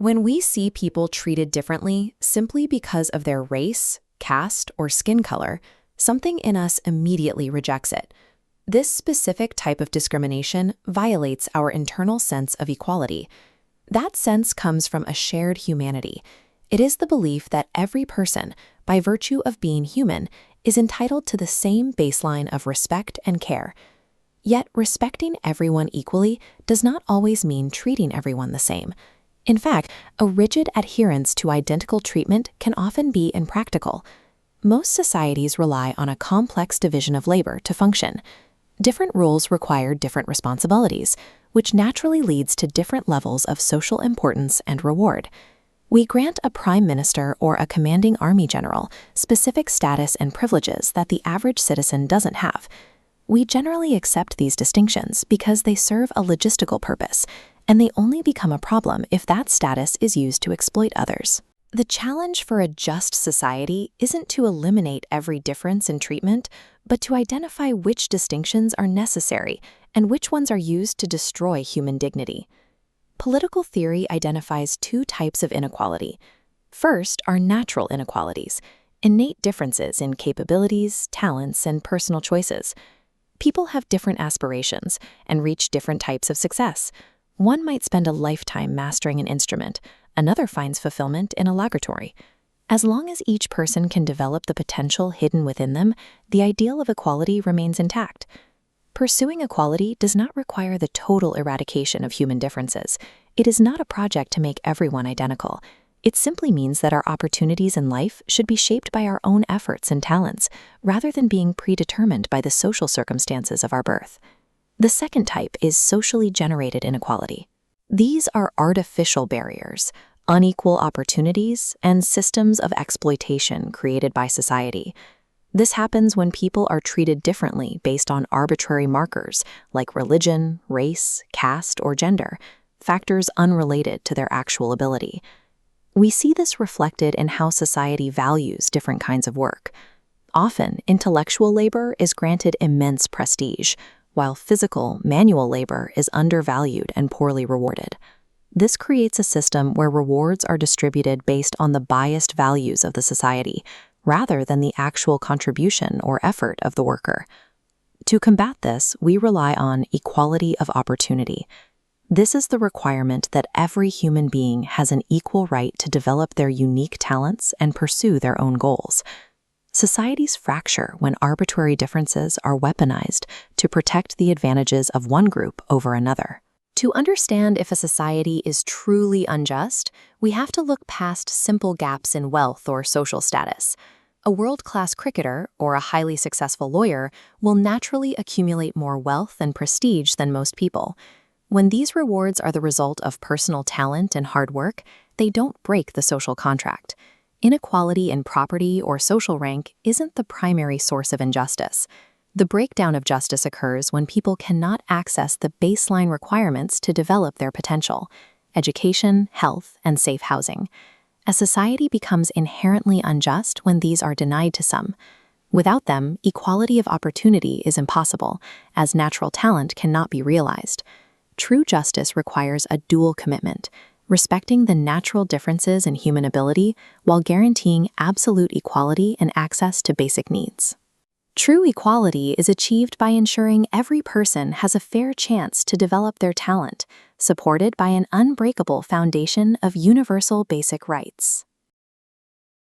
When we see people treated differently simply because of their race, caste, or skin color, something in us immediately rejects it. This specific type of discrimination violates our internal sense of equality. That sense comes from a shared humanity. It is the belief that every person, by virtue of being human, is entitled to the same baseline of respect and care. Yet, respecting everyone equally does not always mean treating everyone the same. In fact, a rigid adherence to identical treatment can often be impractical. Most societies rely on a complex division of labor to function. Different roles require different responsibilities, which naturally leads to different levels of social importance and reward. We grant a prime minister or a commanding army general specific status and privileges that the average citizen doesn't have. We generally accept these distinctions because they serve a logistical purpose, and they only become a problem if that status is used to exploit others. The challenge for a just society isn't to eliminate every difference in treatment, but to identify which distinctions are necessary and which ones are used to destroy human dignity. Political theory identifies two types of inequality. First are natural inequalities, innate differences in capabilities, talents, and personal choices. People have different aspirations and reach different types of success. One might spend a lifetime mastering an instrument, another finds fulfillment in a laboratory. As long as each person can develop the potential hidden within them, the ideal of equality remains intact. Pursuing equality does not require the total eradication of human differences. It is not a project to make everyone identical. It simply means that our opportunities in life should be shaped by our own efforts and talents, rather than being predetermined by the social circumstances of our birth. The second type is socially generated inequality. These are artificial barriers, unequal opportunities, and systems of exploitation created by society. This happens when people are treated differently based on arbitrary markers like religion, race, caste, or gender, factors unrelated to their actual ability. We see this reflected in how society values different kinds of work. Often, intellectual labor is granted immense prestige, while physical, manual labor is undervalued and poorly rewarded. This creates a system where rewards are distributed based on the biased values of the society, rather than the actual contribution or effort of the worker. To combat this, we rely on equality of opportunity. This is the requirement that every human being has an equal right to develop their unique talents and pursue their own goals. Societies fracture when arbitrary differences are weaponized to protect the advantages of one group over another. To understand if a society is truly unjust, we have to look past simple gaps in wealth or social status. A world-class cricketer or a highly successful lawyer will naturally accumulate more wealth and prestige than most people. When these rewards are the result of personal talent and hard work, they don't break the social contract. Inequality in property or social rank isn't the primary source of injustice. The breakdown of justice occurs when people cannot access the baseline requirements to develop their potential: education, health, and safe housing. A society becomes inherently unjust when these are denied to some. Without them, equality of opportunity is impossible, as natural talent cannot be realized. True justice requires a dual commitment: respecting the natural differences in human ability while guaranteeing absolute equality and access to basic needs. True equality is achieved by ensuring every person has a fair chance to develop their talent, supported by an unbreakable foundation of universal basic rights.